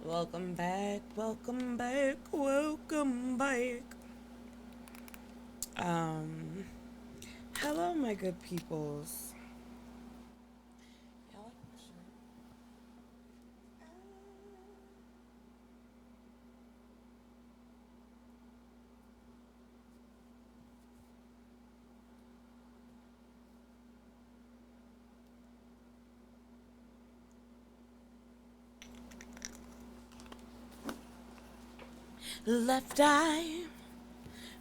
Welcome back, welcome back, welcome back. Um, Hello, my good peoples. Y'all like my shirt? Left eye,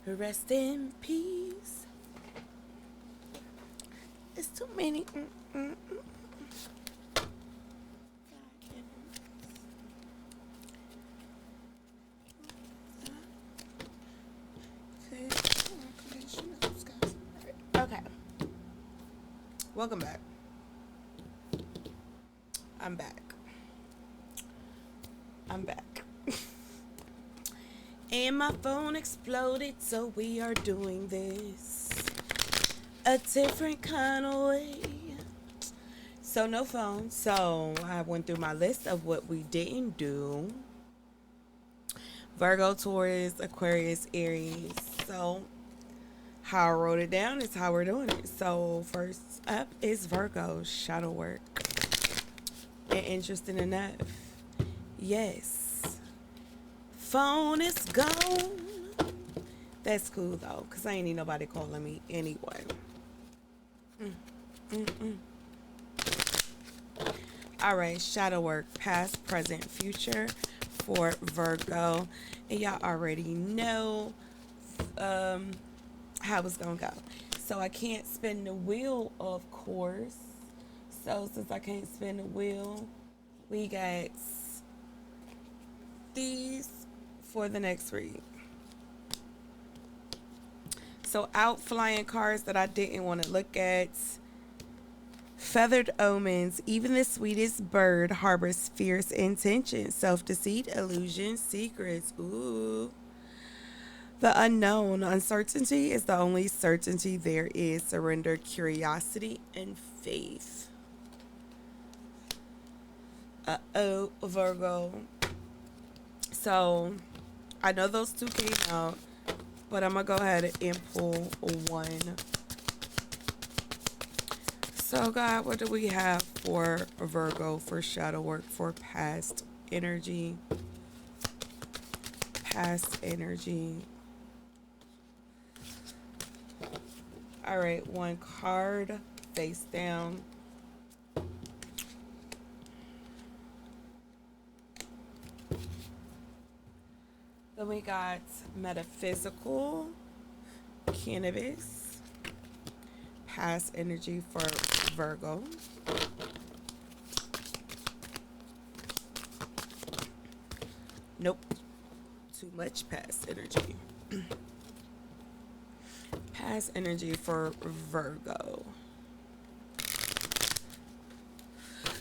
rest in peace. It's too many. Okay, welcome back. I'm back. I'm back. And my phone exploded, so we are doing this a different kind of way. So, no phone. So, I went through my list of what we didn't do: Virgo, Taurus, Aquarius, Aries. So, how I wrote it down is how we're doing it. So, first up is Virgo, shadow work. And interesting enough, yes, phone is gone. That's cool though, because I ain't need nobody calling me anyway. Mm-mm. All right, shadow work, past, present, future for Virgo. And y'all already know um, how it's going to go. So I can't spin the wheel, of course. So since I can't spin the wheel, we got these for the next read. So out flying cards that I didn't want to look at. Feathered omens, even the sweetest bird harbors fierce intentions, self deceit, illusion, secrets. Ooh. The unknown, uncertainty is the only certainty there is. Surrender, curiosity, and faith. Virgo. So I know those two came out, but I'm going to go ahead and pull one. So, God, what do we have for Virgo for shadow work for past energy? Past energy. All right, one card face down. Then we got metaphysical, cannabis, past energy for Virgo. Nope, too much past energy. Past energy for Virgo.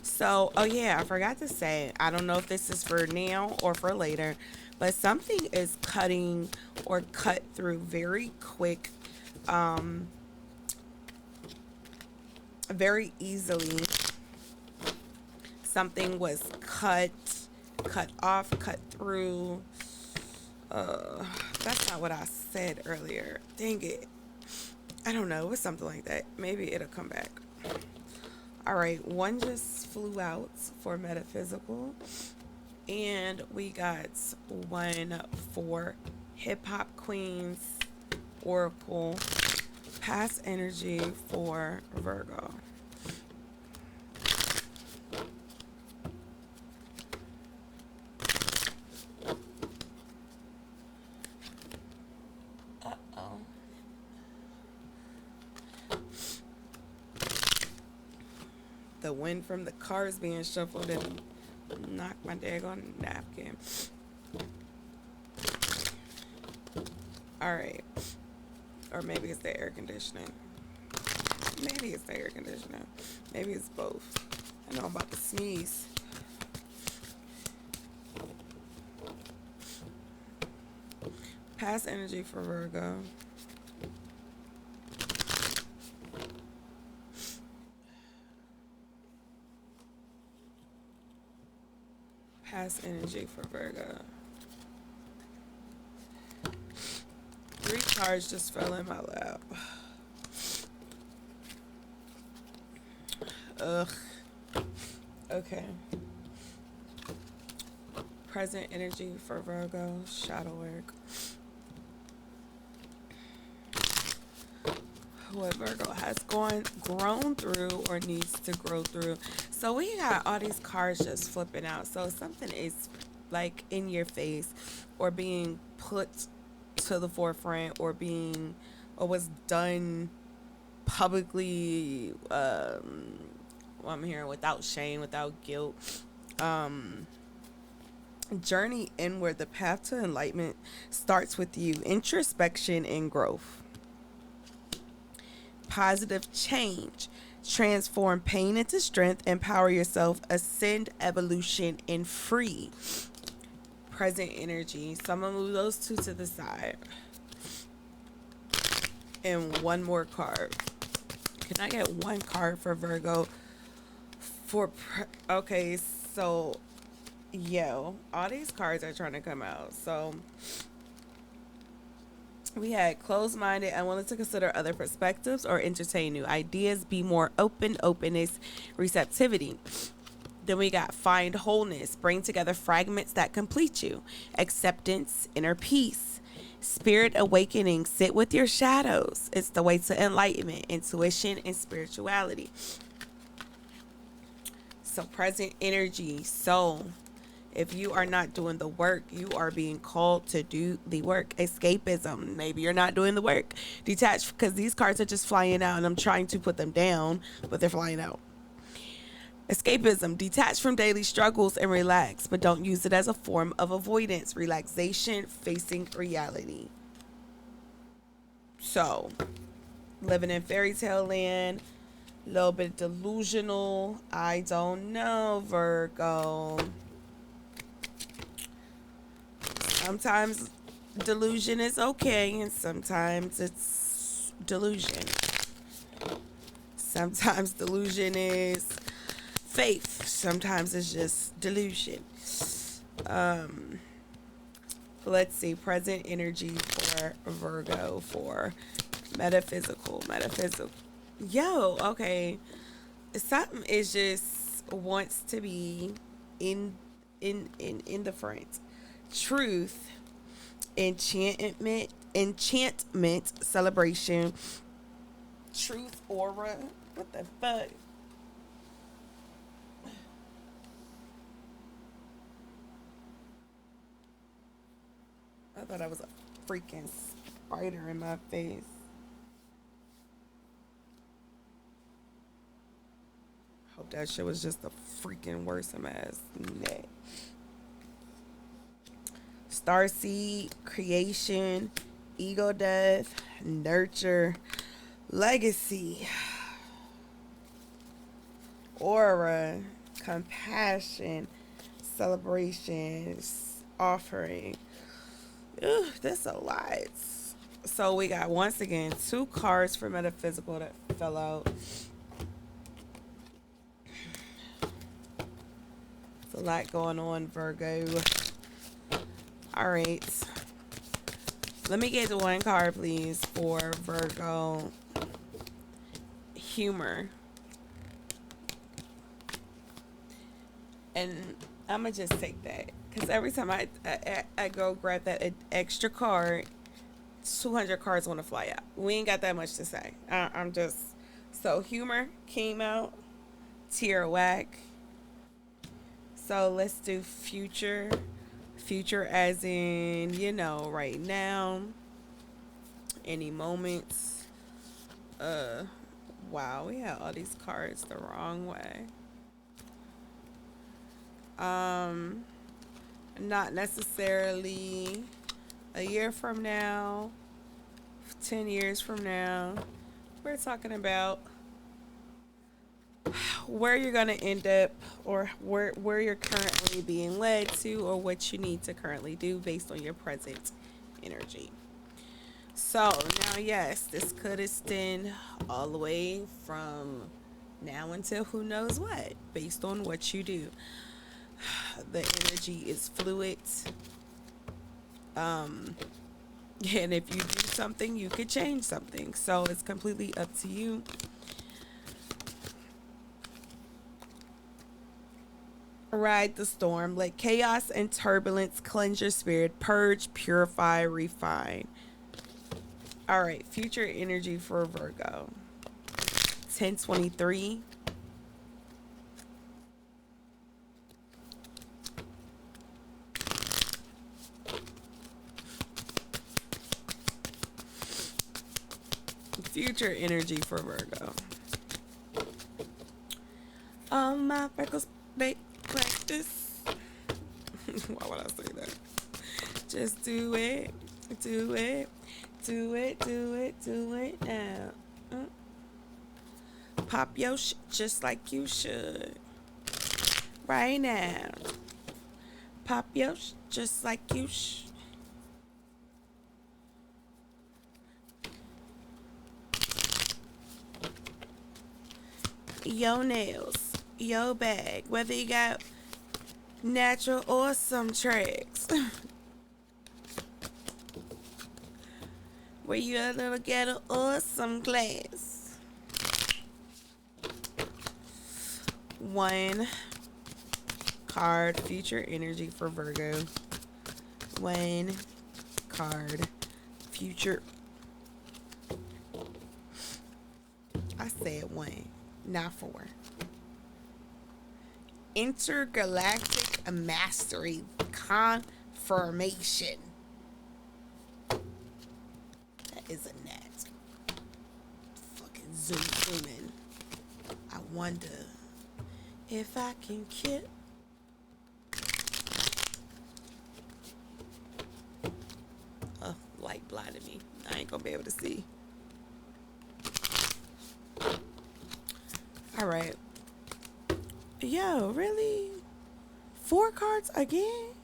So, oh yeah, I forgot to say, I don't know if this is for now or for later, but something is cutting or cut through very quick, um, very easily. Something was cut off, cut through. Uh, that's not what I said earlier. Dang it. I don't know. It was something like that. Maybe it'll come back. All right, one just flew out for metaphysical, and we got one for hip hop queens, oracle, past energy for Virgo. Uh oh. The wind from the cars being shuffled and knocked my daggone napkin. All right. Or maybe it's the air conditioning. Maybe it's the air conditioner. Maybe it's both. I know I'm about to sneeze. Past energy for Virgo. Past energy for Virgo. 3 cards just fell in my lap. Ugh. Okay. Present energy for Virgo. Shadow work. What Virgo has grown through or needs to grow through. So we got all these cards just flipping out. So something is like in your face or being put to the forefront or was done publicly, I'm hearing without shame, without guilt. Journey inward. The path to enlightenment starts with you. Introspection and growth. Positive change. Transform pain into strength. Empower yourself. Ascend, evolution, and free. Present energy. So I'm going to move those 2 to the side. And one more card. Can I get one card for Virgo? Okay, so, all these cards are trying to come out. So we had closed-minded and willing to consider other perspectives or entertain new ideas. Be more open, openness, receptivity. Then we got find wholeness. Bring together fragments that complete you. Acceptance, inner peace. Spirit awakening. Sit with your shadows. It's the way to enlightenment, intuition, and spirituality. So present energy. So if you are not doing the work, you are being called to do the work. Escapism. Maybe you're not doing the work. Detach, because these cards are just flying out and I'm trying to put them down, but they're flying out. Escapism. Detach from daily struggles and relax, but don't use it as a form of avoidance. Relaxation, facing reality. So, living in fairy tale land, a little bit delusional. I don't know, Virgo. Sometimes delusion is okay, and sometimes it's delusion. Sometimes delusion is faith. Sometimes it's just delusion. Let's see. Present energy for Virgo for metaphysical. Yo, okay. Something is just wants to be in the front. Truth, enchantment, celebration, truth, aura. What the fuck? I thought I was a freaking spider in my face. Hope that shit was just a freaking worse in my ass neck. Starseed, creation, ego death, nurture, legacy, aura, compassion, celebration, offering. Ugh, that's a lot. So we got, once again, 2 cards for metaphysical that fell out. It's a lot going on, Virgo. All right. Let me get the 1 card, please, for Virgo. Humor. And I'm going to just take that. Because every time I go grab that extra card, 200 cards want to fly out. We ain't got that much to say. I'm just... So, humor came out. Tear whack. So, let's do future. Future as in, right now. Any moments. Wow, we had all these cards the wrong way. Not necessarily a year from now, 10 years from now. We're talking about where you're going to end up, or where you're currently being led to, or what you need to currently do based on your present energy. So now, yes, this could extend all the way from now until who knows what, based on what you do. The energy is fluid. Um, and if you do something, you could change something. So it's completely up to you. Ride the storm. Let chaos and turbulence cleanse your spirit. Purge, purify, refine. All right, future energy for Virgo. 1023. Future energy for Virgo. All my Virgos, they practice. Why would I say that? Just do it. Do it. Do it. Do it. Do it now. Pop your just like you should. Right now. Pop your just like you should. Your nails, your bag, whether you got natural or some tricks. Where you a little ghetto or some class. One card, future energy for Virgo. One card, future. I said one, not four. Intergalactic mastery confirmation. That is a net. Fucking zoom in. I wonder if I can kill. Light blinded me. I ain't gonna be able to see. All right. Yo, really? 4 cards again?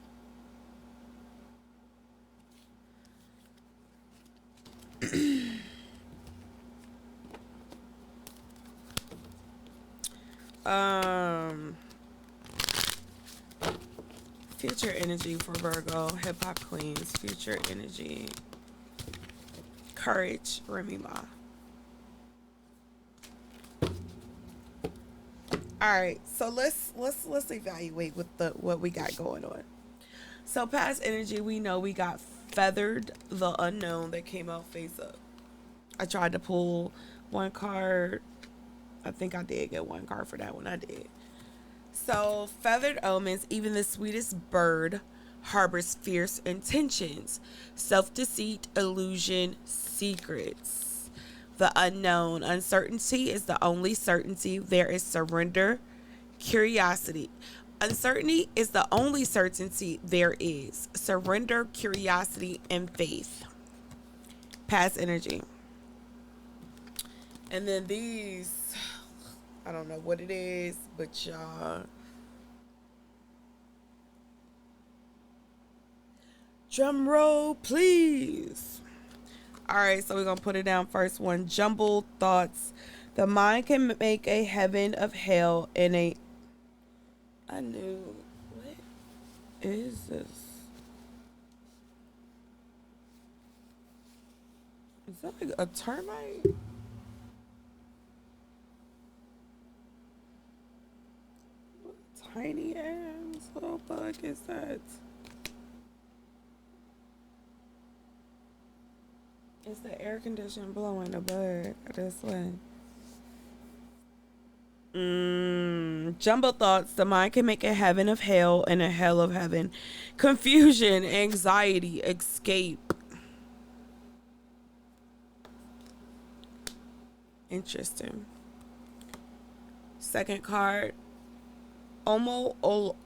Future energy for Virgo, hip hop queens, future energy, courage, Remy Ma. All right, so let's evaluate what we got going on. So past energy, we know we got feathered, the unknown that came out face up. I tried to pull one card. I think I did get one card for that one. I did. So feathered omens, even the sweetest bird harbors fierce intentions, self-deceit, illusion, secrets. The unknown. Uncertainty is the only certainty. There is surrender, curiosity. Uncertainty is the only certainty there is. Surrender, curiosity, and faith. Past energy. And then these, I don't know what it is, but y'all. Drum roll, please. All right, so we're going to put it down. First one, jumbled thoughts. The mind can make a heaven of hell in a... I knew... What is this? Is that like a termite? What tiny ass little bug is that? It's the air conditioner blowing the bug this way. Jumble thoughts. The mind can make a heaven of hell and a hell of heaven. Confusion, anxiety, escape. Interesting. Second card. Omo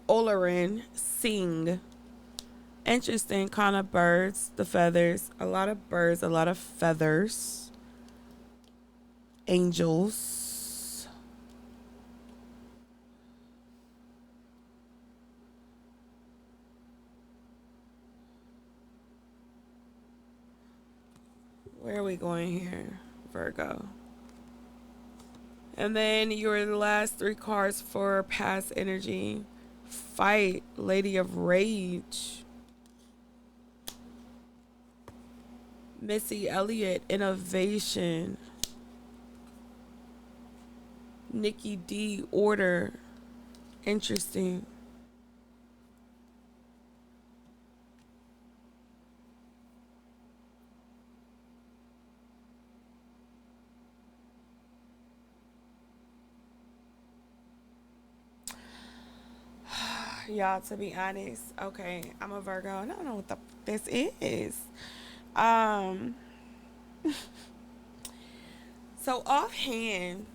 Olarin, sing. Interesting, kind of birds, the feathers. A lot of birds, a lot of feathers. Angels. Where are we going here, Virgo? And then your last 3 cards for past energy. Fight, Lady of Rage. Missy Elliott, Innovation. Nikki D, Order. Interesting. Y'all, to be honest, okay, I'm a Virgo and I don't know what the this is. Um, so offhand,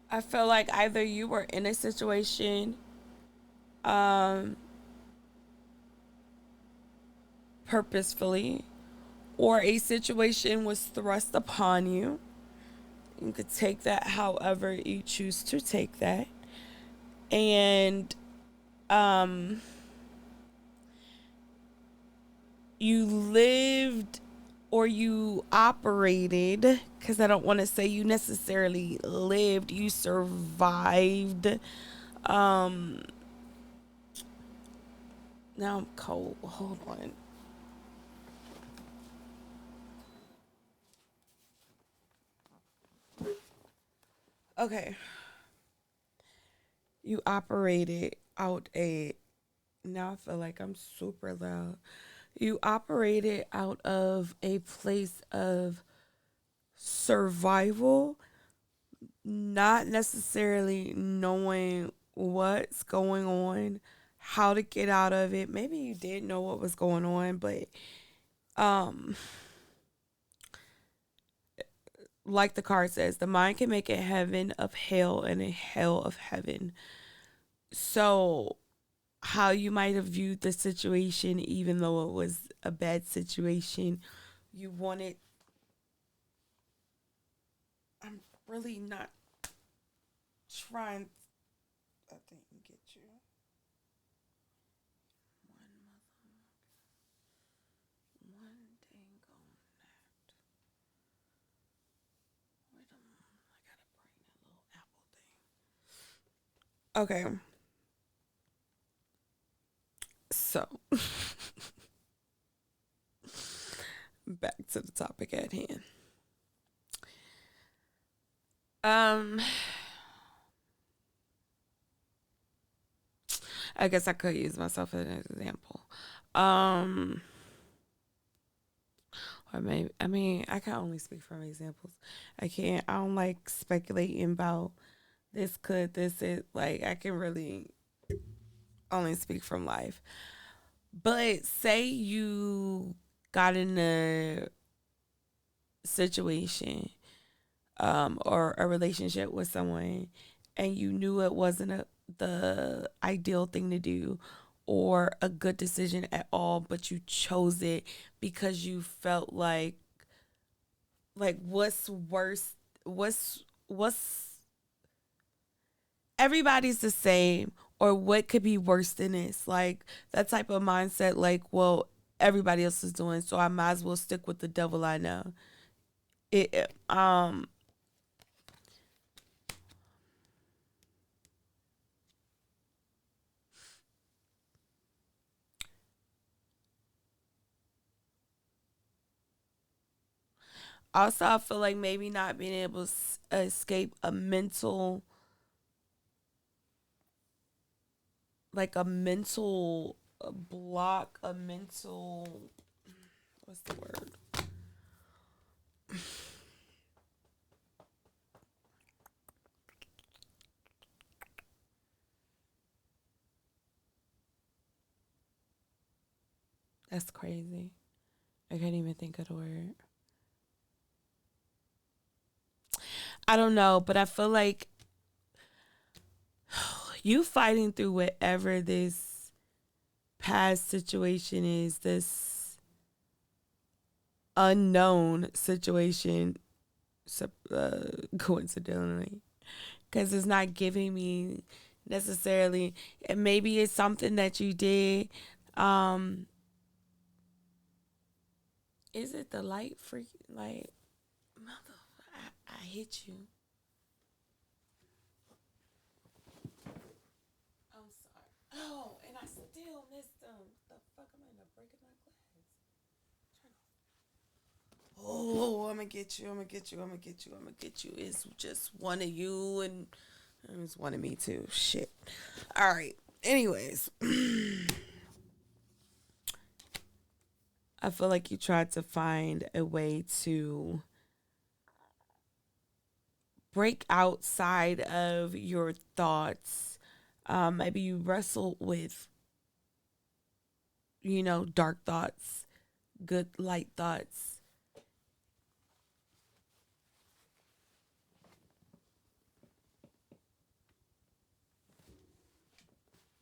I feel like either you were in a situation, um, purposefully, or a situation was thrust upon you. You could take that however you choose to take that. And um, you lived or you operated, because I don't want to say you necessarily lived, you survived. Um, Now I'm cold. Hold on. Okay. You operated out a. Now I feel like I'm super loud. You operated out of a place of survival, not necessarily knowing what's going on, how to get out of it. Maybe you did know what was going on, but um like the card says, the mind can make a heaven of hell and a hell of heaven. So how you might have viewed the situation, even though it was a bad situation, you wanted. I'm really not trying. I think get you. One thing on that. Wait a minute. I gotta bring that little apple thing. Okay. So back to the topic at hand. Um, I guess I could use myself as an example. Um, or maybe I mean I can only speak from examples. I can't. I don't like speculating about this could this is like I can really only speak from life. But say you got in a situation or a relationship with someone and you knew it wasn't the ideal thing to do or a good decision at all, but you chose it because you felt like what's worse, what's everybody's the same, or what could be worse than this, like that type of mindset, like, well, everybody else is doing, so I might as well stick with the devil I know. It also, I feel like maybe not being able to escape a mental, like a mental block, a mental, what's the word? That's crazy. I can't even think of the word. I don't know, but I feel like you fighting through whatever this past situation is, this unknown situation, coincidentally, because it's not giving me necessarily. And maybe it's something that you did. Um, is it the light freak? Like, mother. I hit you. I'm sorry. Oh, and I still missed them. The fuck am I end up breaking my glass? Oh, I'm gonna get you. I'm gonna get you. I'm gonna get you. I'm gonna get you. It's just one of you and it's one of me too. Shit. All right. Anyways, I feel like you tried to find a way to break outside of your thoughts. Maybe you wrestle with, dark thoughts, good light thoughts.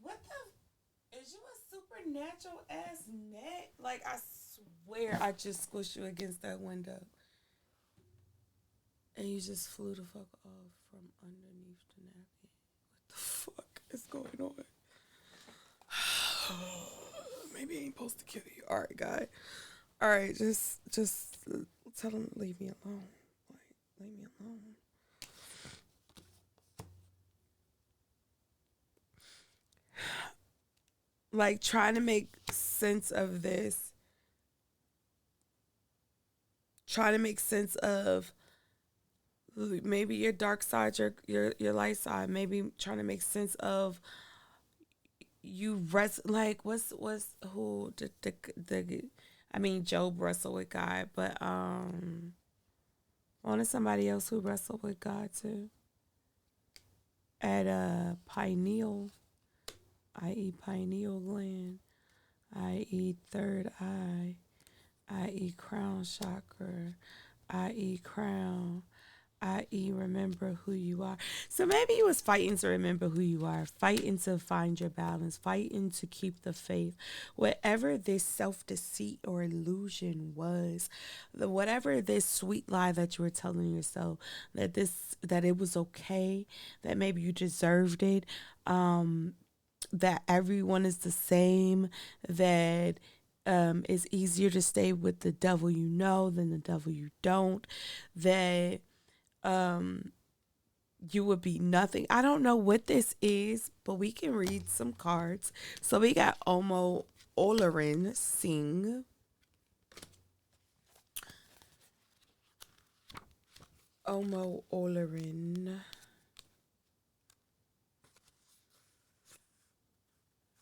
What the? Is you a supernatural ass net? Like, I swear I just squished you against that window. And you just flew the fuck off from underneath the napkin. What the fuck is going on? Maybe I ain't supposed to kill you. All right, guy. All right, just tell him to leave me alone. Like, leave me alone. Like, trying to make sense of this. Trying to make sense of maybe your dark side, your light side. Maybe trying to make sense of you like what's who the I mean Job wrestled with God, but wanted somebody else who wrestled with God too. At pineal, i.e. pineal gland, i.e. third eye, i.e. crown chakra, i.e. crown, i.e. remember who you are. So maybe you was fighting to remember who you are, fighting to find your balance, fighting to keep the faith. Whatever this self-deceit or illusion was, whatever this sweet lie that you were telling yourself, that it was okay, that maybe you deserved it, that everyone is the same, that it's easier to stay with the devil you know than the devil you don't, that you would be nothing. I don't know what this is, but we can read some cards. So we got Omo Olarin Singh. Omo Olarin.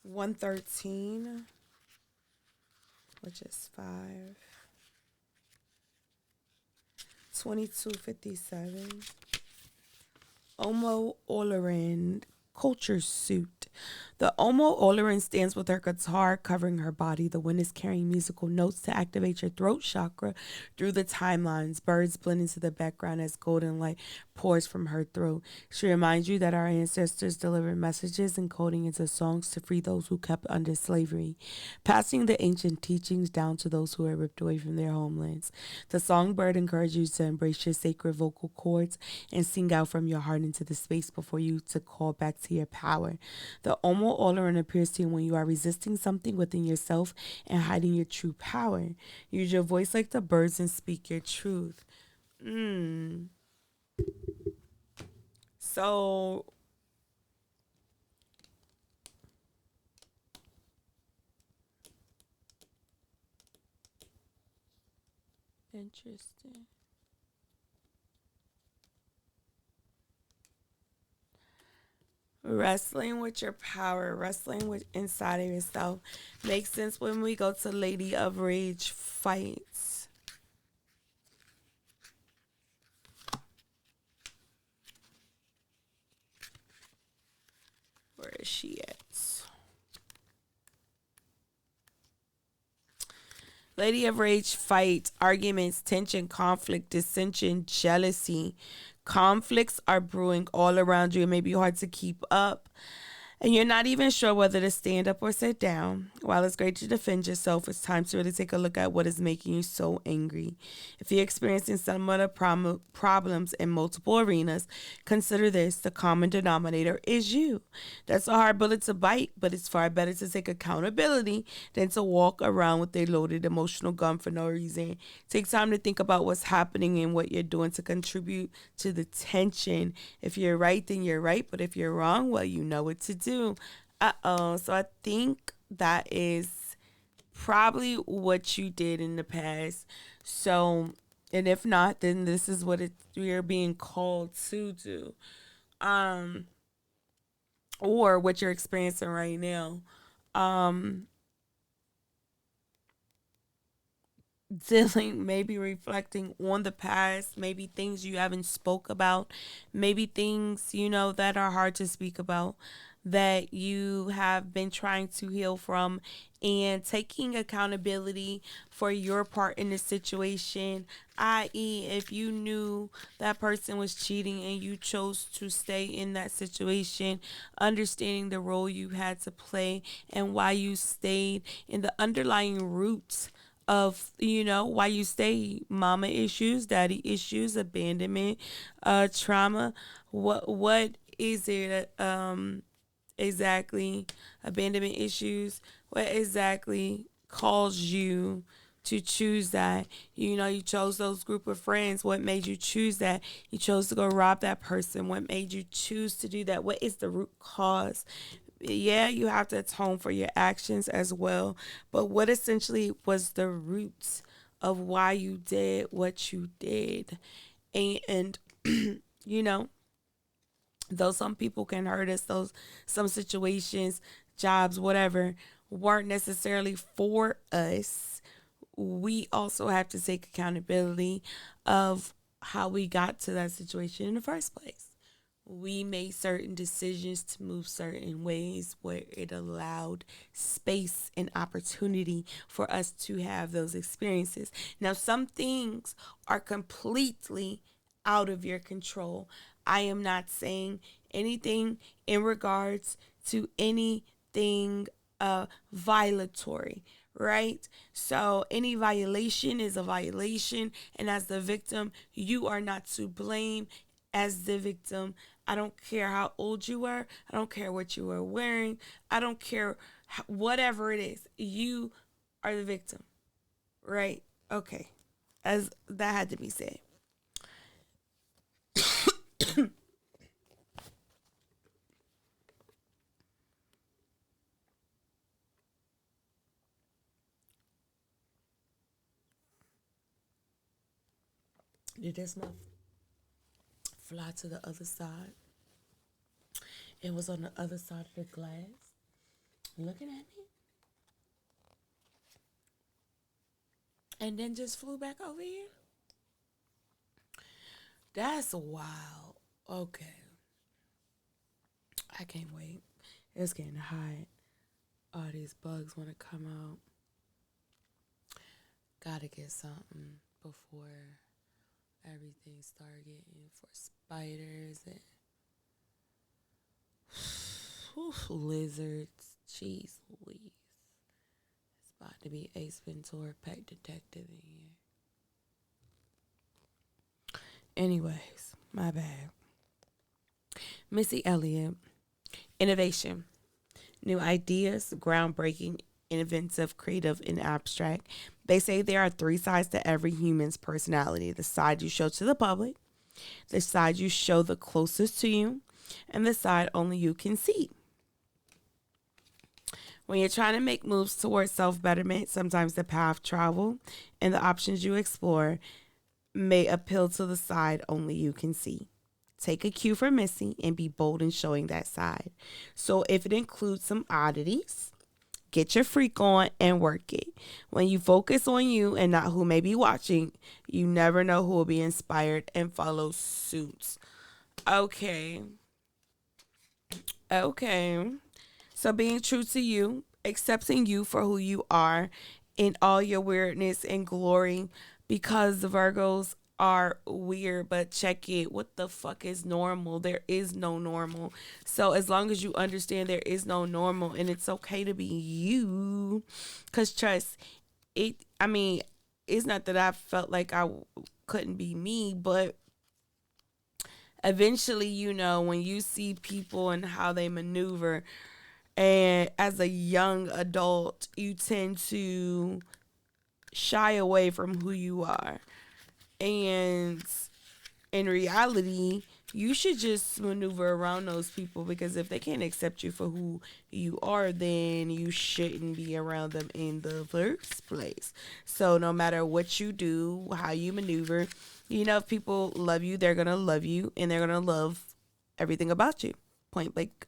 113, which is 5. 2257. Omo Olarin culture suit. The Omo Olarin stands with her guitar covering her body. The wind is carrying musical notes to activate your throat chakra through the timelines. Birds blend into the background as golden light pours from her throat. She reminds you that our ancestors delivered messages encoding into songs to free those who kept under slavery, passing the ancient teachings down to those who were ripped away from their homelands. The songbird encourages you to embrace your sacred vocal cords and sing out from your heart into the space before you to call back to your power. The Omo Olarin appears to you when you are resisting something within yourself and hiding your true power. Use your voice like the birds and speak your truth. So interesting. Wrestling with your power, wrestling with inside of yourself makes sense when we go to Lady of Rage fights. Where is she at? Lady of Rage fight, arguments, tension, conflict, dissension, jealousy. Conflicts are brewing all around you. It may be hard to keep up. And you're not even sure whether to stand up or sit down. While it's great to defend yourself, it's time to really take a look at what is making you so angry. If you're experiencing similar problems in multiple arenas, consider this: the common denominator is you. That's a hard bullet to bite, but it's far better to take accountability than to walk around with a loaded emotional gun for no reason. Take time to think about what's happening and what you're doing to contribute to the tension. If you're right, then you're right, but if you're wrong, well, you know what to do. Uh-oh. So I think that is probably what you did in the past. So, and if not, then this is what you're being called to do. Um, or what you're experiencing right now. Um, Dealing, maybe reflecting on the past, maybe things you haven't spoke about, maybe things that are hard to speak about, that you have been trying to heal from, and taking accountability for your part in the situation, i.e., if you knew that person was cheating and you chose to stay in that situation, understanding the role you had to play and why you stayed, and the underlying roots of why you stay: mama issues, daddy issues, abandonment, trauma. What is it exactly? Abandonment issues. What exactly caused you to choose that? You chose those group of friends. What made you choose that? You chose to go rob that person. What made you choose to do that? What is the root cause? Yeah, you have to atone for your actions as well. But what essentially was the roots of why you did what you did? And you know, though some people can hurt us, those some situations, jobs, whatever, weren't necessarily for us. We also have to take accountability of how we got to that situation in the first place. We made certain decisions to move certain ways where it allowed space and opportunity for us to have those experiences. Now, some things are completely out of your control. I am not saying anything in regards to anything violatory, right? So any violation is a violation, and as the victim, you are not to blame. As the victim, I don't care how old you were. I don't care what you were wearing. I don't care whatever it is. You are the victim, right? Okay. As that had to be said. Did this not fly to the other side? It was on the other side of the glass, looking at me, and then just flew back over here. That's wild. Okay. I can't wait. It's getting hot. All these bugs want to come out. Gotta get something before everything start getting for spiders and lizards. Jeez Louise. It's about to be Ace Ventura Pet Detective in here. Anyways, my bad. Missy Elliott. Innovation. New ideas, groundbreaking, inventive, creative, and abstract. They say there are three sides to every human's personality: the side you show to the public, the side you show the closest to you, and the side only you can see. When you're trying to make moves towards self betterment, sometimes the path traveled and the options you explore may appeal to the side only you can see. Take a cue from Missy and be bold in showing that side. So if it includes some oddities, get your freak on and work it. When you focus on you and not who may be watching, you never know who will be inspired and follow suit. Okay. Okay. So being true to you, accepting you for who you are in all your weirdness and glory, because the Virgos, are weird, but check it. What the fuck is normal? There is no normal. So as long as you understand there is no normal and it's okay to be you, cause trust it. I mean, it's not that I felt like couldn't be me, but eventually, when you see people and how they maneuver, and as a young adult, you tend to shy away from who you are. And in reality, you should just maneuver around those people because if they can't accept you for who you are, then you shouldn't be around them in the first place. So, no matter what you do, how you maneuver, if people love you, they're going to love you and they're going to love everything about you. Point blank.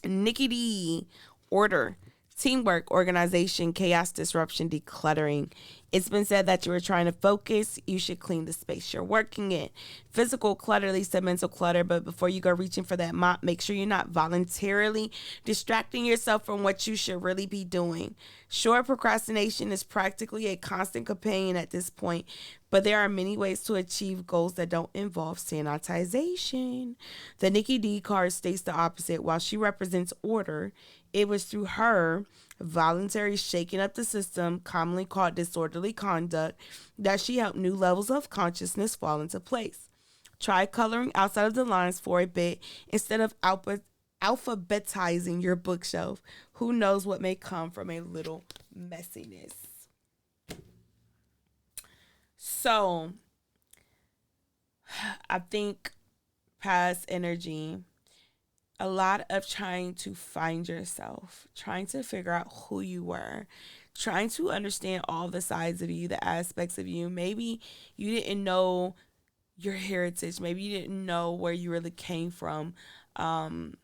Nikki D, order, teamwork, organization, chaos, disruption, decluttering. It's been said that you are trying to focus. You should clean the space you're working in. Physical clutter leads to mental clutter, but before you go reaching for that mop, make sure you're not voluntarily distracting yourself from what you should really be doing. Sure, procrastination is practically a constant companion at this point, but there are many ways to achieve goals that don't involve sanitization. The Nikki D card states the opposite. While she represents order, it was through her voluntary shaking up the system, commonly called disorderly conduct, that she helped new levels of consciousness fall into place. Try coloring outside of the lines for a bit instead of alphabetizing your bookshelf. Who knows what may come from a little messiness? So, I think past energy, a lot of trying to find yourself, trying to figure out who you were, trying to understand all the sides of you, the aspects of you. Maybe you didn't know your heritage. Maybe you didn't know where you really came from. Um,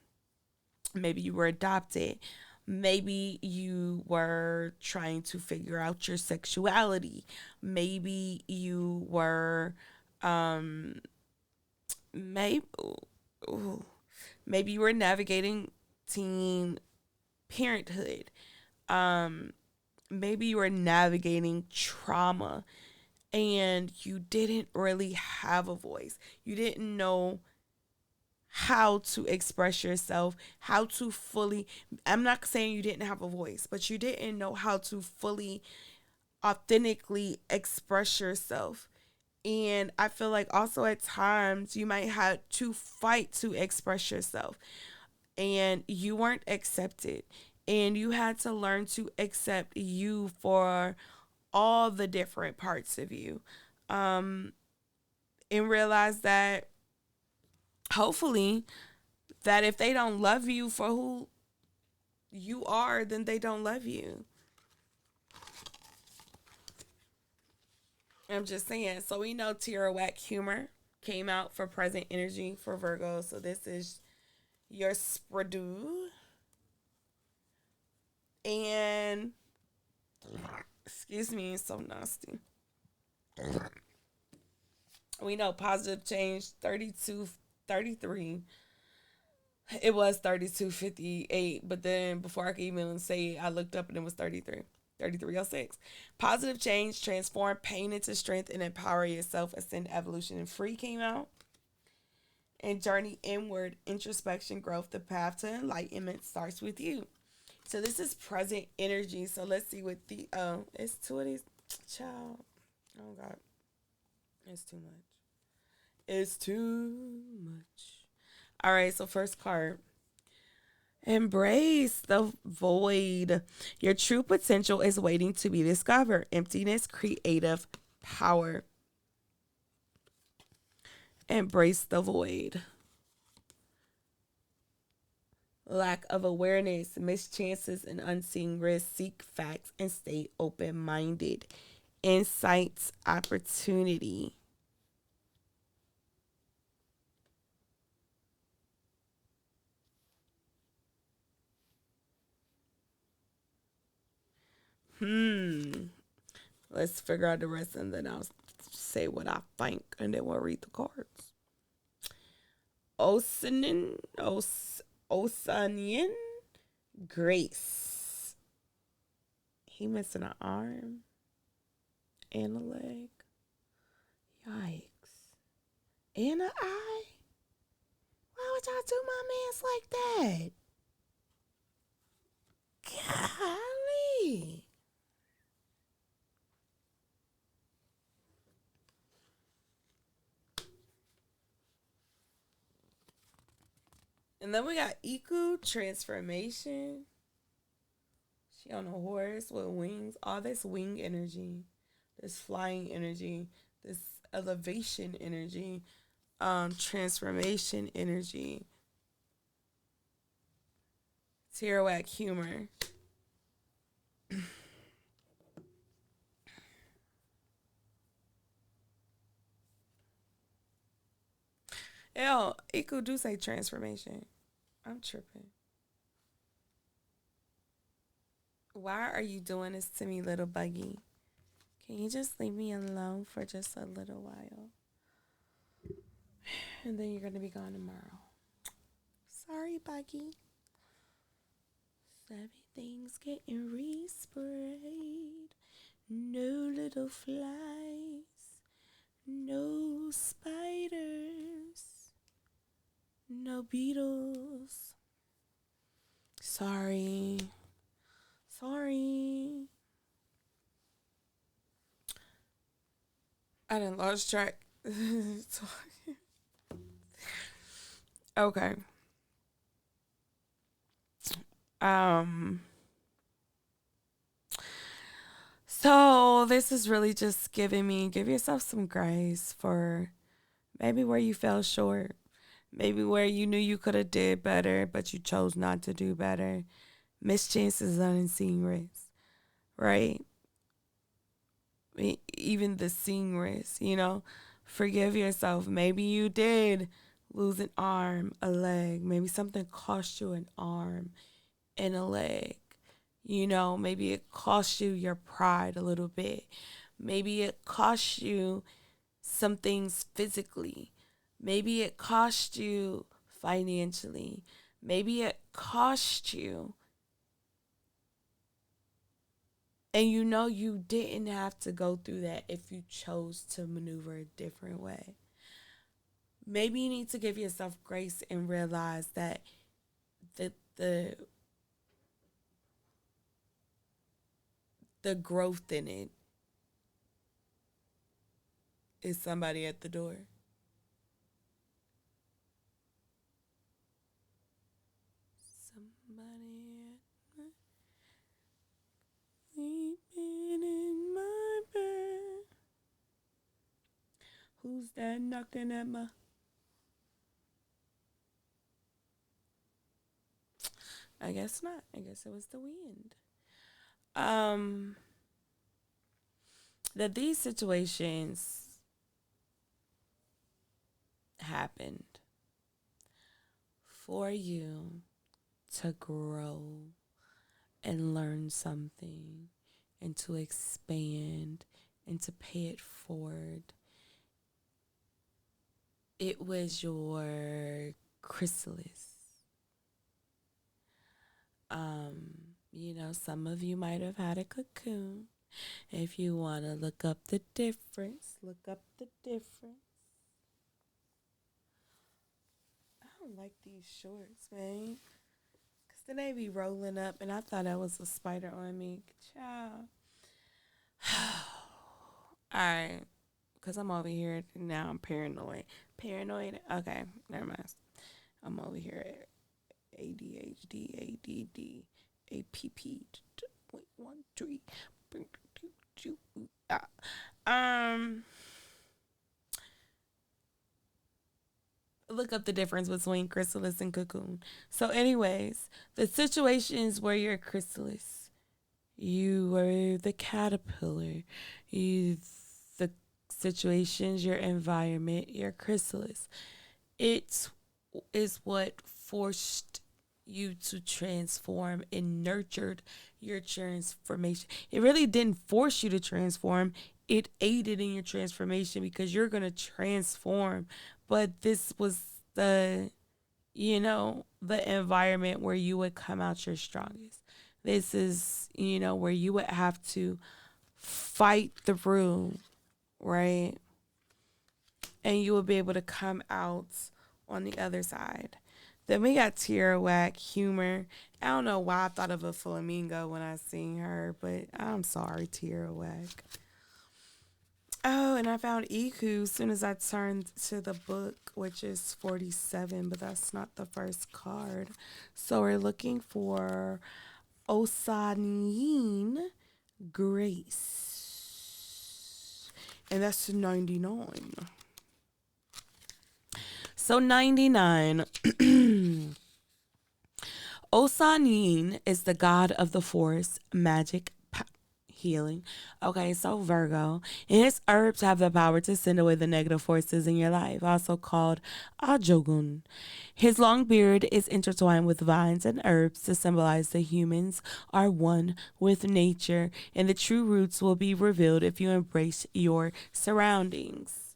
Maybe you were adopted. Maybe you were trying to figure out your sexuality. Maybe you were, maybe, maybe you were navigating teen parenthood. Um, Maybe you were navigating trauma and you didn't really have a voice. You didn't know how to express yourself, how to fully, I'm not saying you didn't have a voice, but you didn't know how to fully, authentically express yourself. And I feel like also at times you might have to fight to express yourself and you weren't accepted. And you had to learn to accept you for all the different parts of you. Um, and realize that hopefully that if they don't love you for who you are, then they don't love you. I'm just saying. So we know Tierra Whack Humor came out for present energy for Virgo. So this is your spreadu. And excuse me, it's so nasty. We know positive change 3233. It was 3258, but then before I could even say it, I looked up and it was 3306. Positive change, transform pain into strength and empower yourself. Ascend, evolution, and free came out. And journey inward, introspection, growth. The path to enlightenment starts with you. So this is present energy. So let's see what it's two of these. Child. Oh God. It's too much. It's too much. All right, so first card. Embrace the void. Your true potential is waiting to be discovered. Emptiness, creative power. Embrace the void. Lack of awareness, missed chances, and unseen risks. Seek facts and stay open minded. Insights, opportunity. Let's figure out the rest and then I'll say what I think and then we'll read the cards. Osanian Grace. He missing an arm and a leg. Yikes. And an eye? Why would y'all do my mans like that? Golly. And then we got Iku transformation. She on a horse with wings. All this wing energy, this flying energy, this elevation energy, transformation energy. Tearawag humor. Ew, Iku do say transformation. I'm tripping. Why are you doing this to me, little buggy? Can you just leave me alone for just a little while? And then you're going to be gone tomorrow. Sorry, buggy. Everything's getting resprayed. No little flies. No spiders. No beetles. Sorry. Sorry. I done lost track. Okay. Um so this is really just giving me give yourself some grace for maybe where you fell short. Maybe where you knew you could have did better, but you chose not to do better. Missed chances, unseen risks, right? Even the seen risk, forgive yourself. Maybe you did lose an arm, a leg. Maybe something cost you an arm and a leg. Maybe it cost you your pride a little bit. Maybe it cost you some things physically. Maybe it cost you financially. Maybe it cost you. And you didn't have to go through that if you chose to maneuver a different way. Maybe you need to give yourself grace and realize that the the growth in it is somebody at the door. Somebody sleeping in my bed. Who's that knocking at my... I guess not. I guess it was the wind. Um, that these situations happened for you to grow and learn something and to expand and to pay it forward. It was your chrysalis. Some of you might have had a cocoon. If you want to look up the difference, look up the difference. I don't like these shorts, man. Because then they be rolling up, and I thought that was a spider on me. Ciao. All right. Because I'm over here now. I'm paranoid. Paranoid? Okay. Never mind. I'm over here at ADHD, ADD, APP. Wait, 1, 3. Look up the difference between chrysalis and cocoon. So, anyways, the situations where you're a chrysalis, you were the caterpillar. The situations, your environment, your chrysalis. It is what forced you to transform and nurtured your transformation. It really didn't force you to transform. It aided in your transformation because you're going to transform. But this was the environment where you would come out your strongest. This is, where you would have to fight through, right? and you will be able to come out on the other side. Then we got Tierwhack, humor. I don't know why I thought of a flamingo when I seen her, but I'm sorry, Tierwhack. Oh, and I found Iku as soon as I turned to the book, which is 47, but that's not the first card. So we're looking for Osanine Grace. And that's 99. So 99. Osanin is the god of the forest, magic, healing. Okay, so Virgo. And his herbs have the power to send away the negative forces in your life, also called Ajogun. His long beard is intertwined with vines and herbs to symbolize the humans are one with nature, and the true roots will be revealed if you embrace your surroundings.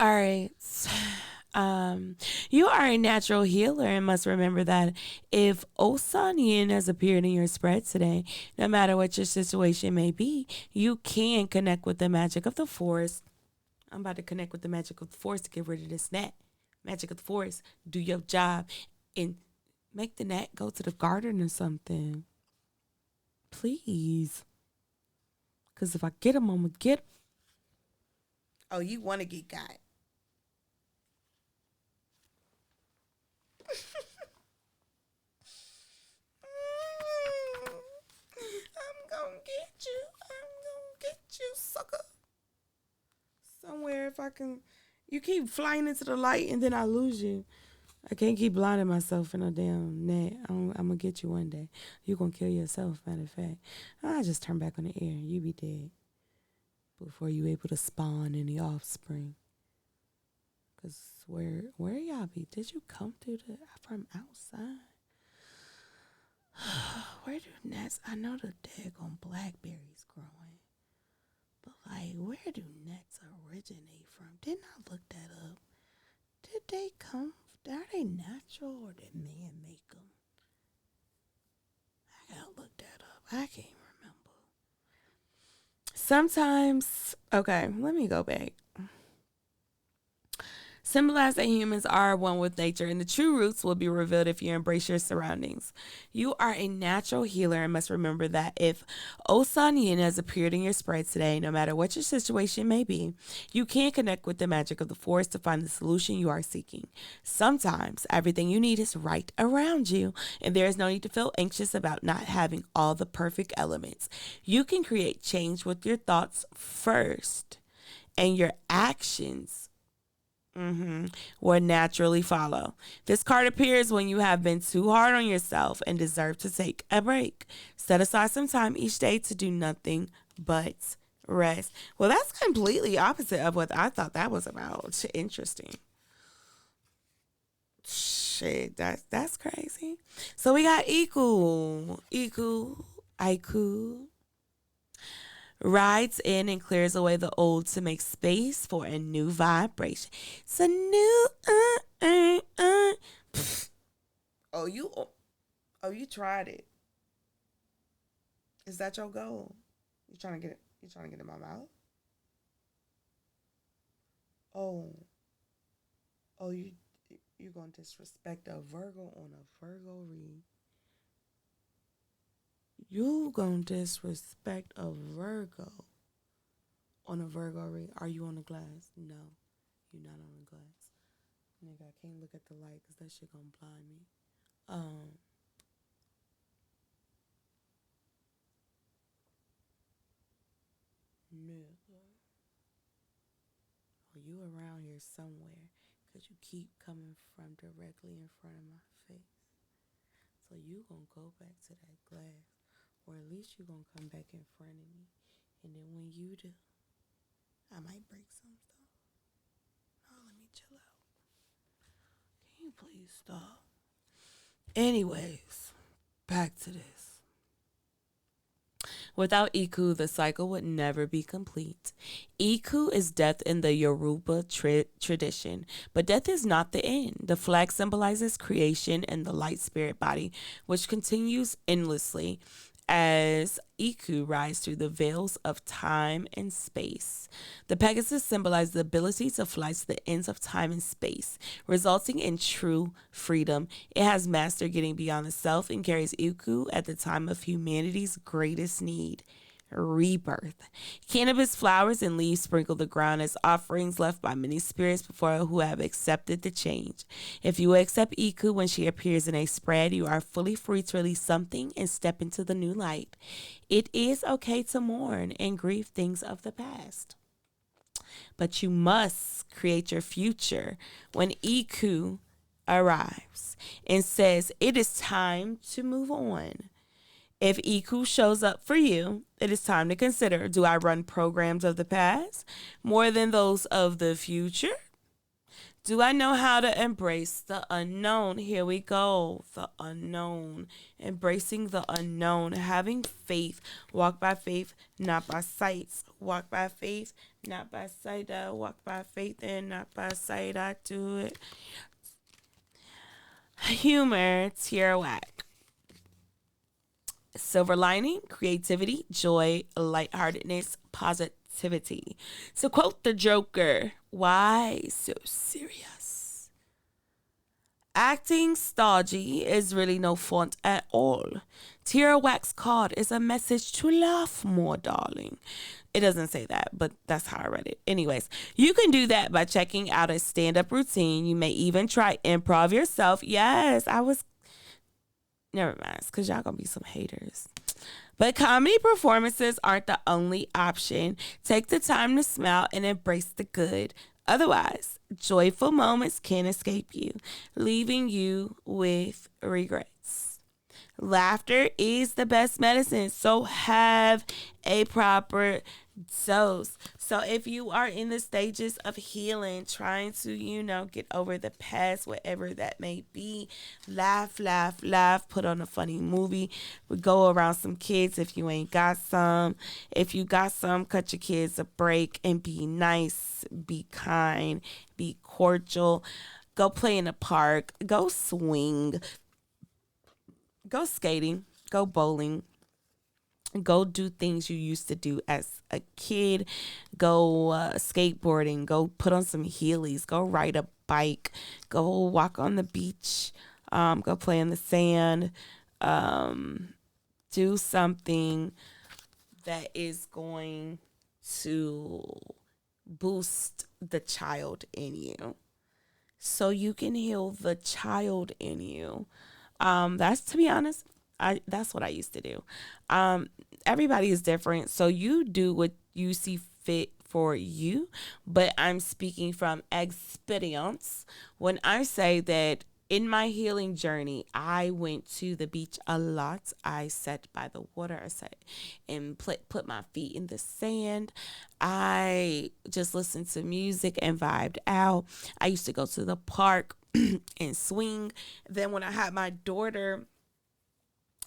All right. Um, you are a natural healer and must remember that if Osanian has appeared in your spread today, no matter what your situation may be, you can connect with the magic of the forest. I'm about to connect with the magic of the forest to get rid of this gnat. Magic of the forest, do your job and make the gnat go to the garden or something. Please. Because if I get him, I'm going to get him. Oh, you want to get got. I'm gonna get you. I'm gonna get you, sucker. Somewhere if I can. You keep flying into the light and then I lose you. I can't keep blinding myself in a damn net. I'm gonna get you one day. You gonna kill yourself, matter of fact. I just turn back on the air. You be dead before you able to spawn any offspring. Cause where y'all be? Did you come through from outside? Where do nuts? I know the daggone blackberries growing, but like, where do nuts originate from? Didn't I look that up? Did they come? Are they natural or did man make them? I gotta look that up. I can't remember. Sometimes, okay, let me go back. Symbolize that humans are one with nature, and the true roots will be revealed if you embrace your surroundings. You are a natural healer and must remember that if Osanian has appeared in your spread today, no matter what your situation may be, you can connect with the magic of the forest to find the solution you are seeking. Sometimes everything you need is right around you, and there is no need to feel anxious about not having all the perfect elements. You can create change with your thoughts first, and your actions will naturally follow. This card appears when you have been too hard on yourself and deserve to take a break. Set aside some time each day to do nothing but rest. Well, that's completely opposite of what I thought that was about. Interesting. Shit, that's crazy. So we got Iku, rides in and clears away the old to make space for a new vibration. It's a new. Oh, you tried it. Is that your goal? You trying to get it? You trying to get it in my mouth? Oh, oh, you gonna disrespect a Virgo on a Virgo read? You gonna disrespect a Virgo on a Virgo read? Are you on the glass? No, you're not on the glass. Nigga, I can't look at the light because that shit gonna blind me. Um, nigga, are you around here somewhere? Because you keep coming from directly in front of my face. So you gonna go back to that glass, or at least you gonna come back in front of me. And then when you do, I might break some stuff. Oh, let me chill out. Can you please stop? Anyways, back to this. Without Iku, the cycle would never be complete. Iku is death in the Yoruba tradition, but death is not the end. The flag symbolizes creation and the light spirit body, which continues endlessly as Iku rides through the veils of time and space. The Pegasus symbolizes the ability to fly to the ends of time and space, resulting in true freedom. It has mastered getting beyond the self and carries Iku at the time of humanity's greatest need, rebirth. Cannabis flowers and leaves sprinkle the ground as offerings left by many spirits before who have accepted the change. If you accept Iku when she appears in a spread, you are fully free to release something and step into the new light. It is okay to mourn and grieve things of the past, but you must create your future when Iku arrives and says it is time to move on. If Iku shows up for you, it is time to consider, do I run programs of the past more than those of the future? Do I know how to embrace the unknown? Here we go. The unknown. Embracing the unknown. Having faith. Walk by faith, not by sight. Walk by faith, not by sight. I walk by faith and not by sight. I do it. Humor, tear whack. Silver lining, creativity, joy, lightheartedness, positivity. To quote the Joker, why so serious? Acting stodgy is really no fun at all. Tear wax card is a message to laugh more, darling. It doesn't say that, but that's how I read it. Anyways, you can do that by checking out a stand-up routine. You may even try improv yourself. Yes, never mind, because y'all gonna be some haters. But comedy performances aren't the only option. Take the time to smile and embrace the good. Otherwise, joyful moments can escape you, leaving you with regrets. Laughter is the best medicine, so have a proper dose. So if you are in the stages of healing, trying to, get over the past, whatever that may be, laugh, laugh, laugh, put on a funny movie, go around some kids if you ain't got some. If you got some, cut your kids a break and be nice, be kind, be cordial. Go play in the park, go swing, go skating, go bowling, go do things you used to do as a kid, go skateboarding, go put on some Heelys, go ride a bike, go walk on the beach, go play in the sand, do something that is going to boost the child in you so you can heal the child in you. That's, to be honest, that's what I used to do. Everybody is different, so you do what you see fit for you, but I'm speaking from experience when I say that in my healing journey, I went to the beach a lot. I sat by the water. I sat and put my feet in the sand. I just listened to music and vibed out. I used to go to the park and swing. Then when I had my daughter,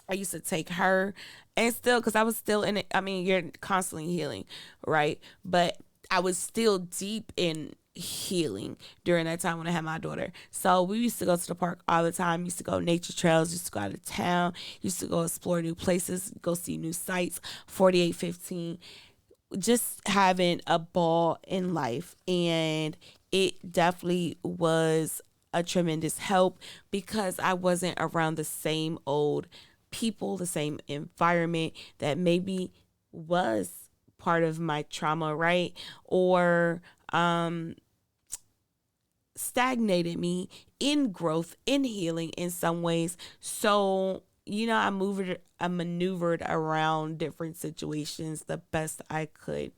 I used to take her, and still, because I was still in it. I mean, you're constantly healing, right? But I was still deep in healing during that time when I had my daughter. So we used to go to the park all the time. Used to go nature trails. Used to go out of town. Used to go explore new places, go see new sites. 4815. Just having a ball in life, and it definitely was a tremendous help because I wasn't around the same old people, the same environment that maybe was part of my trauma, right? Or stagnated me in growth, in healing in some ways. So, I maneuvered around different situations the best I could.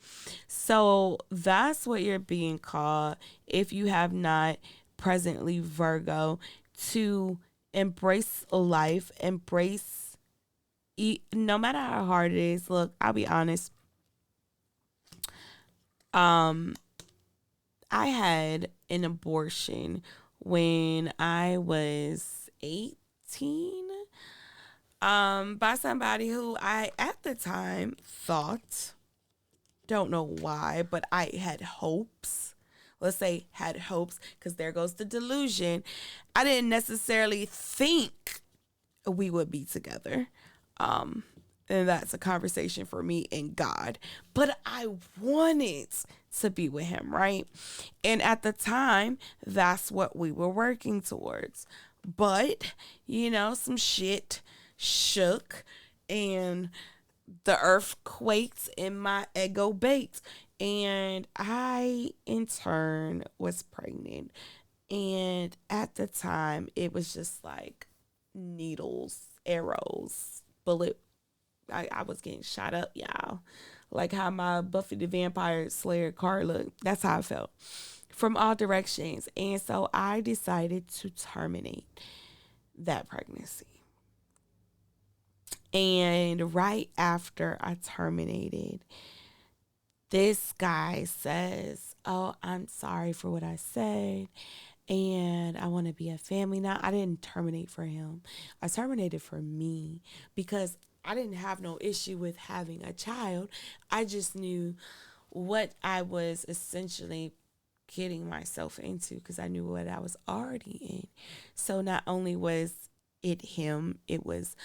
So that's what you're being called, if you have not presently, Virgo, to embrace life, no matter how hard it is. Look, I'll be honest. I had an abortion when I was 18. By somebody who I at the time thought, don't know why, but I had hopes. Let's say had hopes, because there goes the delusion. I didn't necessarily think we would be together. Um, and that's a conversation for me and God. But I wanted to be with him, right? And at the time, that's what we were working towards. But, some shit shook and the earth quaked and my ego baked. And I, in turn, was pregnant. And at the time, it was just like needles, arrows, bullet. I was getting shot up, y'all. Like how my Buffy the Vampire Slayer card looked. That's how I felt from all directions. And so I decided to terminate that pregnancy. And right after I terminated, this guy says, "Oh, I'm sorry for what I said. And I want to be a family now." I didn't terminate for him. I terminated for me because I didn't have no issue with having a child. I just knew what I was essentially getting myself into because I knew what I was already in. So not only was it him, it was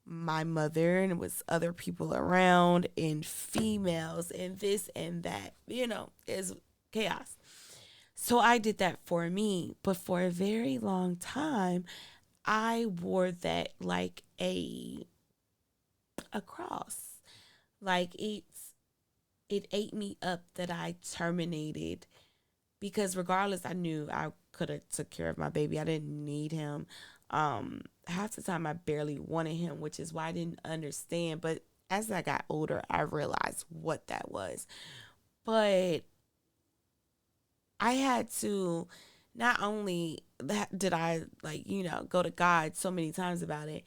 my mother and it was other people around and females and this and that, is chaos. So I did that for me, but for a very long time, I wore that like a cross. Like it ate me up that I terminated because regardless, I knew I could have took care of my baby. I didn't need him. Half the time I barely wanted him, which is why I didn't understand. But as I got older, I realized what that was. But I had to not only did I go to God so many times about it.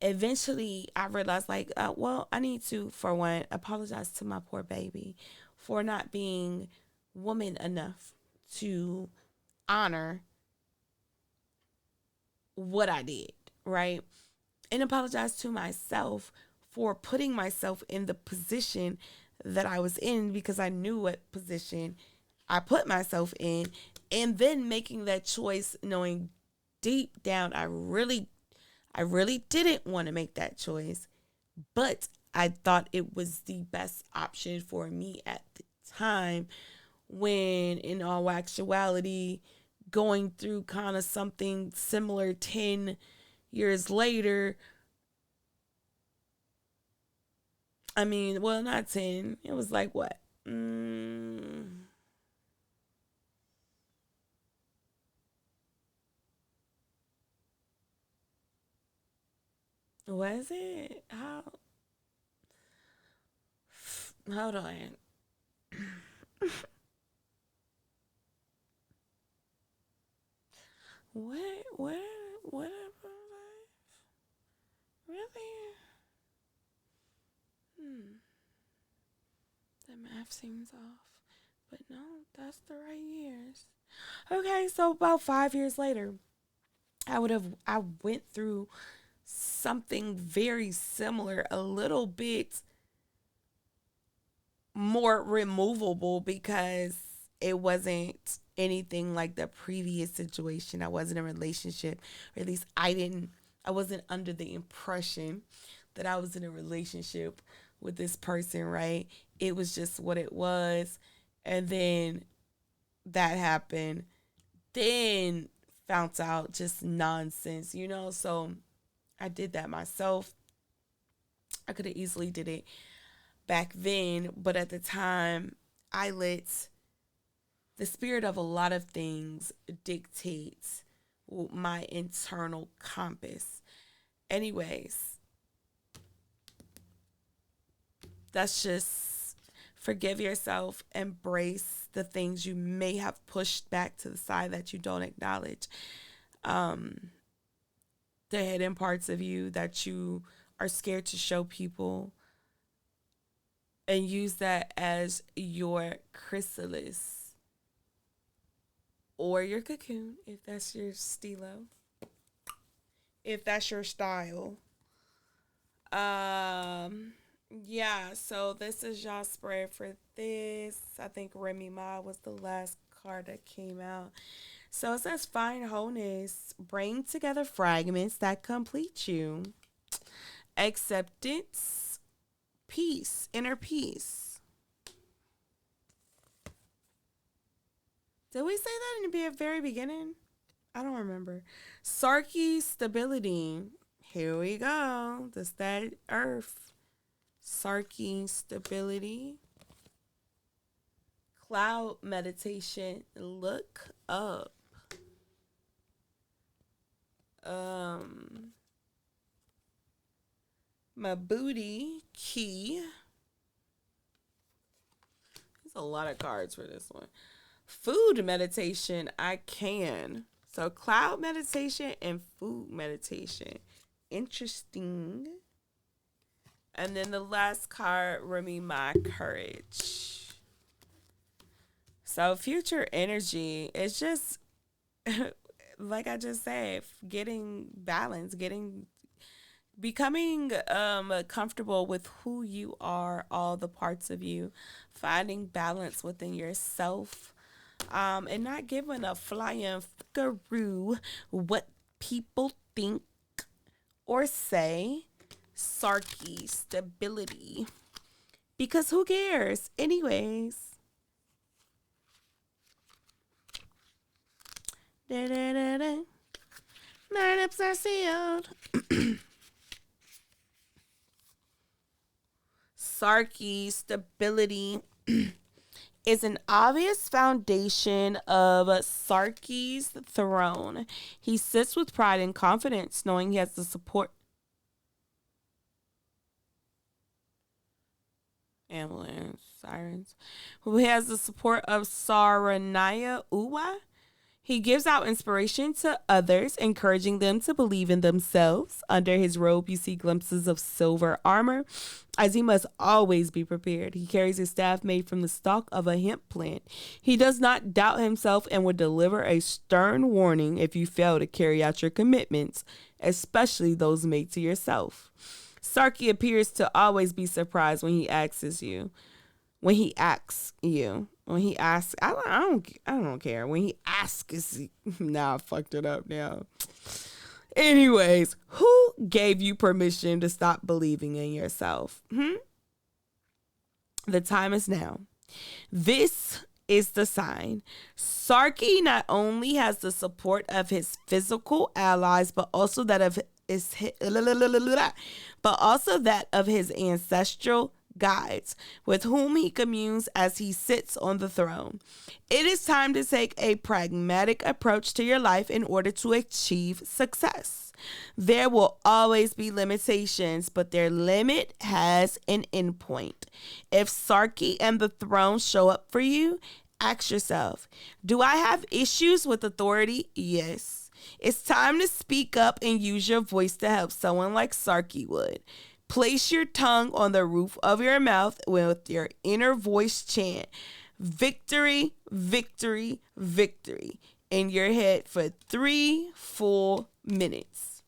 Eventually, I realized well, I need to, for one, apologize to my poor baby for not being woman enough to honor what I did, right? And apologize to myself for putting myself in the position that I was in because I knew what position I put myself in, and then making that choice knowing deep down I really didn't want to make that choice, but I thought it was the best option for me at the time, when in all actuality, going through kind of something similar 10 years later. I mean, well, not 10. It was like what? Was it? How? Hold on. What? What? What? Really? Hmm. The math seems off. But no, that's the right years. Okay, so about 5 years later, I went through something very similar, a little bit more removable because it wasn't anything like the previous situation. I wasn't in a relationship, or at least I wasn't under the impression that I was in a relationship with this person, right? It was just what it was. And then that happened. Then found out just nonsense. So I did that myself. I could have easily did it back then, but at the time, I let the spirit of a lot of things dictate my internal compass. Anyways, that's just forgive yourself, embrace the things you may have pushed back to the side that you don't acknowledge. Um, the hidden parts of you that you are scared to show people, and use that as your chrysalis or your cocoon if that's your stilo, if that's your style. Yeah, so this is y'all spread for this. I think Remy Ma was the last card that came out. So it says find wholeness, bring together fragments that complete you. Acceptance, peace, inner peace. Did we say that in the very beginning? I don't remember. Sarky, stability. Here we go. That's that earth. Sarky, stability. Cloud meditation. Look up. Um, my booty key. There's a lot of cards for this one. Food meditation. I can. So cloud meditation and food meditation. Interesting. And then the last card, Remy My Courage. So future energy is just like I just said, getting balance, getting becoming comfortable with who you are, all the parts of you, finding balance within yourself, and not giving a flying fuckaroo what people think or say. Sarky, stability. Because who cares? Anyways. Da, da, da, da. My lips are sealed. Sarky, stability is an obvious foundation of Sarky's throne. He sits with pride and confidence, knowing he has the support. Ambulance, sirens. Who has the support of Saranaya Uwa. He gives out inspiration to others, encouraging them to believe in themselves. Under his robe, you see glimpses of silver armor, as he must always be prepared. He carries his staff made from the stalk of a hemp plant. He does not doubt himself and will deliver a stern warning if you fail to carry out your commitments, especially those made to yourself. Sarky appears to always be surprised when he asks you. When he asks you. When he asks, I don't care. When he asks, nah, I fucked it up now. Anyways, who gave you permission to stop believing in yourself? The time is now. This is the sign. Sarky not only has the support of his physical allies, but also that of his ancestral guides with whom he communes as he sits on the throne. It is time to take a pragmatic approach to your life in order to achieve success. There will always be limitations, but their limit has an endpoint. If Sarky and the throne show up for you, ask yourself, do I have issues with authority? Yes. It's time to speak up and use your voice to help someone like Sarky would. Place your tongue on the roof of your mouth with your inner voice chant, victory, victory, victory, in your head for 3 full minutes.